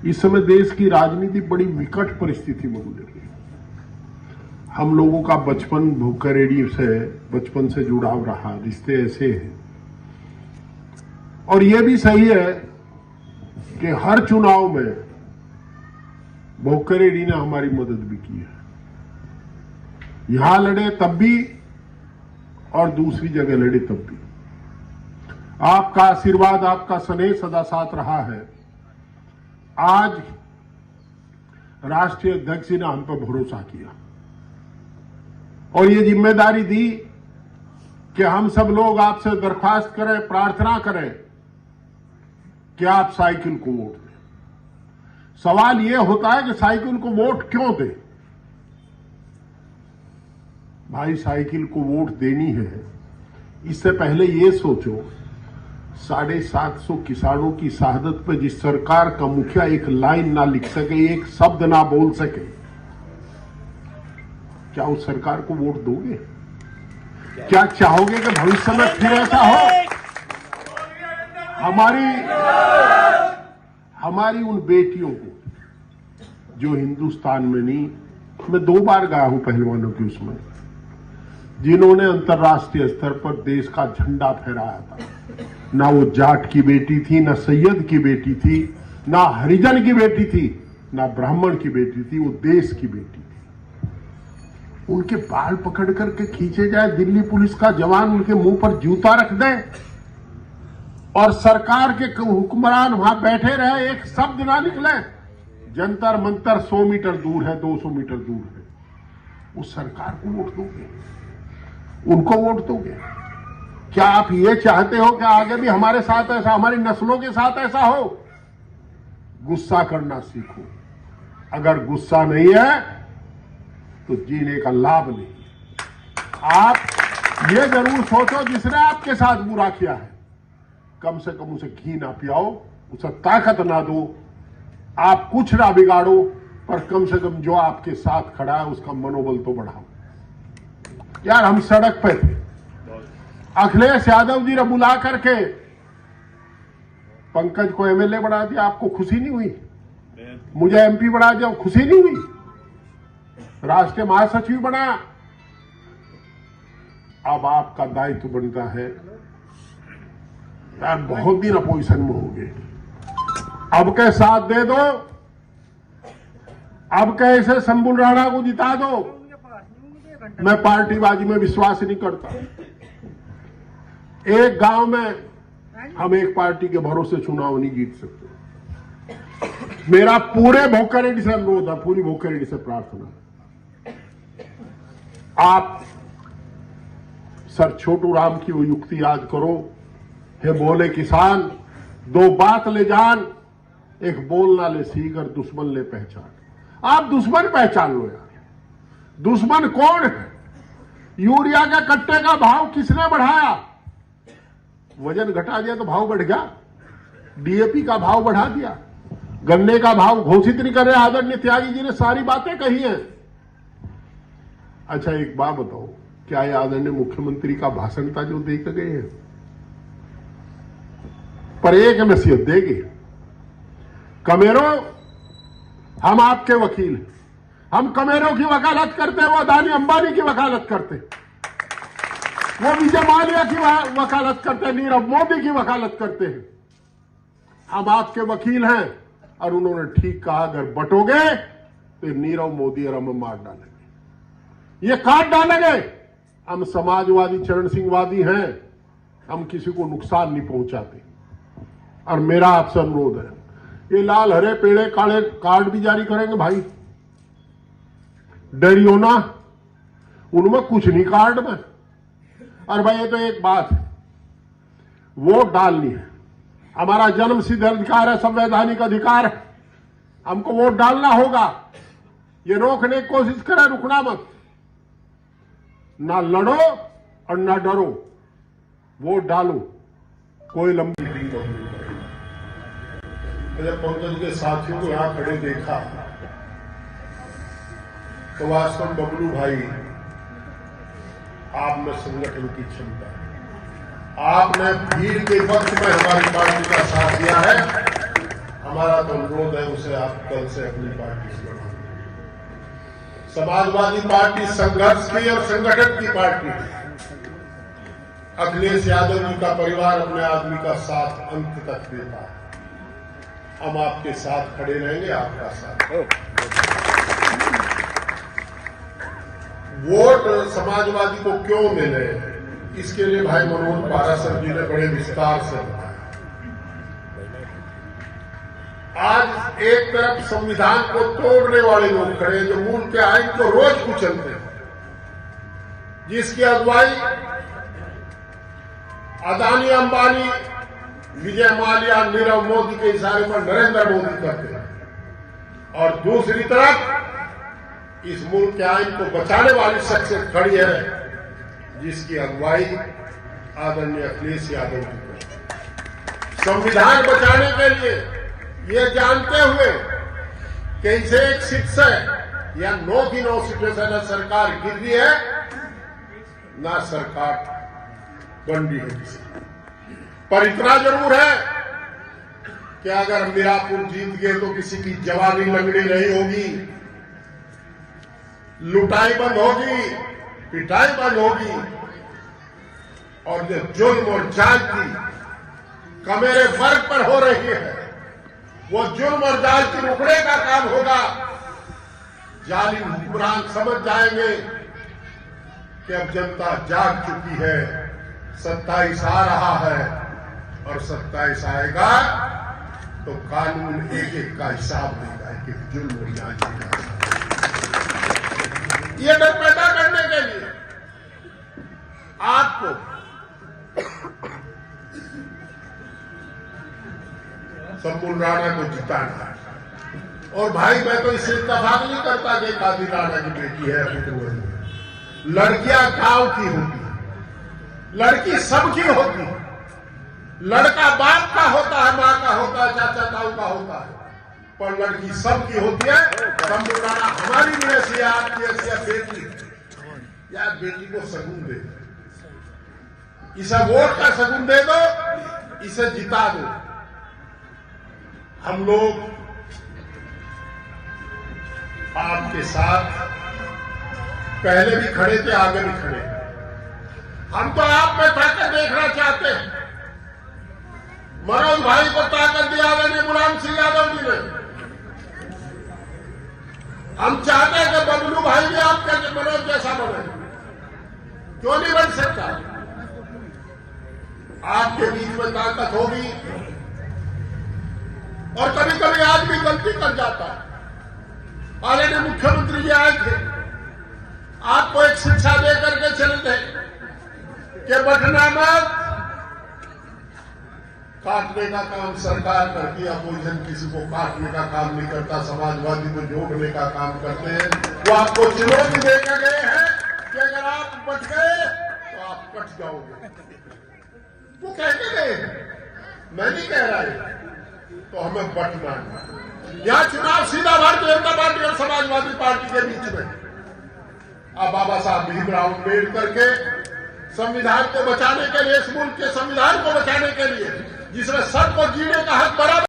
इस समय देश की राजनीति बड़ी विकट परिस्थिति में गुजर रही है। हम लोगों का बचपन भूखरेडी से बचपन से जुड़ाव रहा, रिश्ते ऐसे हैं। और यह भी सही है कि हर चुनाव में भूखरेडी ने हमारी मदद भी की है। यहां लड़े तब भी और दूसरी जगह लड़े तब भी। आपका आशीर्वाद, आपका स्नेह सदा साथ रहा है। आज राष्ट्रीय अध्यक्ष जी ने हम पर भरोसा किया और ये जिम्मेदारी दी कि हम सब लोग आपसे दरख्वास्त करें, प्रार्थना करें कि आप साइकिल को वोट दें। सवाल यह होता है कि साइकिल को वोट क्यों दें? भाई, साइकिल को वोट देनी है, इससे पहले यह सोचो 750 किसानों की शहादत पे जिस सरकार का मुखिया एक लाइन ना लिख सके, एक शब्द ना बोल सके, क्या उस सरकार को वोट दोगे? क्या चाहोगे कि भविष्य में फिर ऐसा हो? हमारी उन बेटियों को जो हिंदुस्तान में नहीं, मैं 2 बार गया हूं पहलवानों की उसमें, जिन्होंने अंतर्राष्ट्रीय स्तर पर देश का झंडा फहराया था। ना वो जाट की बेटी थी, ना सैयद की बेटी थी, ना हरिजन की बेटी थी, ना ब्राह्मण की बेटी थी, वो देश की बेटी थी। उनके बाल पकड़ करके खींचे जाए, दिल्ली पुलिस का जवान उनके मुंह पर जूता रख दे और सरकार के हुक्मरान वहां बैठे रहे, एक शब्द ना निकले। जंतर मंतर 100 मीटर दूर है, 200 मीटर दूर है। उस सरकार को वोट दोगे? उनको वोट दोगे? क्या आप ये चाहते हो कि आगे भी हमारे साथ ऐसा, हमारी नस्लों के साथ ऐसा हो? गुस्सा करना सीखो। अगर गुस्सा नहीं है तो जीने का लाभ नहीं। आप ये जरूर सोचो, जिसने आपके साथ बुरा किया है, कम से कम उसे घी ना पियाओ, उसे ताकत ना दो, आप कुछ ना बिगाड़ो, पर कम से कम जो आपके साथ खड़ा है उसका मनोबल तो बढ़ाओ। यार, हम सड़क पे थे, अखिलेश यादव जी ने बुला करके पंकज को एमएलए बना दिया, आपको खुशी नहीं हुई? मुझे एमपी बना दिया, खुशी नहीं हुई? राष्ट्रीय महासचिव बनाया। अब आपका दायित्व बनता है, यार बहुत दिन अपोजिशन में हो गए, अब के साथ दे दो, अब कैसे शंभुल राणा को जिता दो। मैं पार्टीबाजी में विश्वास नहीं करता। एक गांव में हम एक पार्टी के भरोसे चुनाव नहीं जीत सकते। मेरा पूरे भोकरेडी से अनुरोध है, पूरी भोकरेडी से प्रार्थना है, आप सर छोटू राम की वो युक्ति याद करो, हे बोले किसान 2 बात ले जान, एक बोलना ले सीख और दुश्मन ले पहचान। आप दुश्मन पहचान लो यार। दुश्मन कौन है? यूरिया के कट्टे का भाव किसने बढ़ाया? वजन घटा दिया तो भाव बढ़ गया। डीएपी का भाव बढ़ा दिया, गन्ने का भाव घोषित नहीं कर रहे। आदरणीय त्यागी जी ने सारी बातें कही हैं। अच्छा, एक बात बताओ, क्या ये आदरणीय मुख्यमंत्री का भाषण था जो दे के गए हैं? पर एक नसीहत देगी, कमेरो, हम आपके वकील हैं। हम कमेरों की वकालत करते हैं, वो अदानी अंबानी की वकालत करते, वो विजय माल्या की वकालत करते हैं, नीरव मोदी की वकालत करते हैं। हम आपके वकील हैं और उन्होंने ठीक कहा, अगर बटोगे तो नीरव मोदी और हम मार डालेंगे, ये काट डालेंगे। हम समाजवादी चरण सिंहवादी हैं, हम किसी को नुकसान नहीं पहुंचाते। और मेरा आपसे अनुरोध है, ये लाल हरे पेड़े काले कार्ड भी जारी करेंगे भाई, डरियो ना, उनमें कुछ नहीं कार्ड में। और भाई, ये तो एक बात है, वोट डालनी है, हमारा जन्म सिद्ध अधिकार है, संवैधानिक अधिकार है, हमको वोट डालना होगा। ये रोकने की कोशिश करें, रुकना मत, ना लड़ो और ना डरो, वोट डालो। कोई लंबी मीटिंग नहीं करेगी। जब पंकज के साथियों को यहां खड़े देखा तो वास्तव में बबलू भाई, आप में संगठन की क्षमता है, आपने भीड़ के वक्त में हमारी पार्टी का साथ दिया है। हमारा तो अनुरोध है उसे आप कल से अपनी पार्टी से बढ़ा दें। समाजवादी पार्टी संघर्ष की और संगठन की पार्टी है। अखिलेश यादव जी का परिवार अपने आदमी का साथ अंत तक देता है। हम आपके साथ खड़े रहेंगे, आपका साथ। वोट समाजवादी को क्यों मिले, इसके लिए भाई मनोज पाराशर जी ने बड़े विस्तार से बताया। आज एक तरफ संविधान को तोड़ने वाले लोग खड़े हैं, जो मूल के आइन को रोज कुचलते हैं, जिसकी अगुवाई अदानी, अंबानी, विजय माल्या, नीरव मोदी के इशारे पर नरेंद्र मोदी करते हैं। और दूसरी तरफ इस मुल्क के आइन को बचाने वाली शख्सियत खड़ी है, जिसकी अगुवाई आदरणीय अखिलेश यादव जी को। संविधान बचाने के लिए ये जानते हुए कि इसे एक सीट से या 9 की 9 सीटों से न सरकार गिर रही है, न सरकार बन रही है। पर इतना जरूर है कि अगर मीरापुर जीत गए तो किसी की जवानी लंगड़ी नहीं होगी, लुटाई बंद होगी, पिटाई बंद होगी, और जो जुल्म और जाति कमेरे वर्ग पर हो रही है, वो जुल्म और जाति रुकने का काम होगा। जालिम हुक्मरान समझ जाएंगे कि अब जनता जाग चुकी है, 27 आ रहा है, और 27 आएगा तो कानून एक एक का हिसाब देगा, एक एक जुल्म और जाति का। ये डर पैदा करने के लिए आपको संपूर्ण राणा को जिताना है। और भाई मैं तो इससे इत्तेफाक नहीं करता कि काजी राणा की बेटी है, लड़कियां गांव की होती है, लड़की सबकी होती है। लड़का बाप का होता है, मां का होता है, चाचा ताऊ का होता है, पर लड़की सबकी होती है। संपूर्ण राणा हमारी भी ऐसी है, आपकी ऐसी है बेटी। यार बेटी को सगुन दे दो, इसे वोट का सगुन दे दो, इसे जिता दो। हम लोग आपके साथ पहले भी खड़े थे, आगे भी खड़े। हम तो आप में ताकत देखना चाहते हैं। मनोज भाई को ताकत दिया आदरणीय मुलायम सिंह यादव जी ने। हम चाहते हैं कि बबलू भाई भी आपका मनोज जैसा बने, क्यों नहीं बन सकता? आपके बीच में ताकत होगी, और कभी कभी आदमी गलती कर जाता है। आदरणीय मुख्यमंत्री जी आए थे, आपको एक शिक्षा दे करके चले थे कि बटना मत, काटने का काम सरकार करती है, अपोजिशन किसी को काटने का काम नहीं करता, समाजवादी को जोड़ने का काम करते हैं। वो आपको चुनौती देकर गए हैं कि अगर आप बच गए तो आप कट जाओगे। वो कहते गए, मैं नहीं कह रहा है, तो हमें बटना है। यहां चुनाव सीधा भारतीय जनता पार्टी और समाजवादी पार्टी के बीच में। अब बाबा साहब भीमराव अम्बेडकर के संविधान को बचाने के लिए, इस मुल्क के संविधान को बचाने के लिए, जिसमें सबको जीने का हक बराबर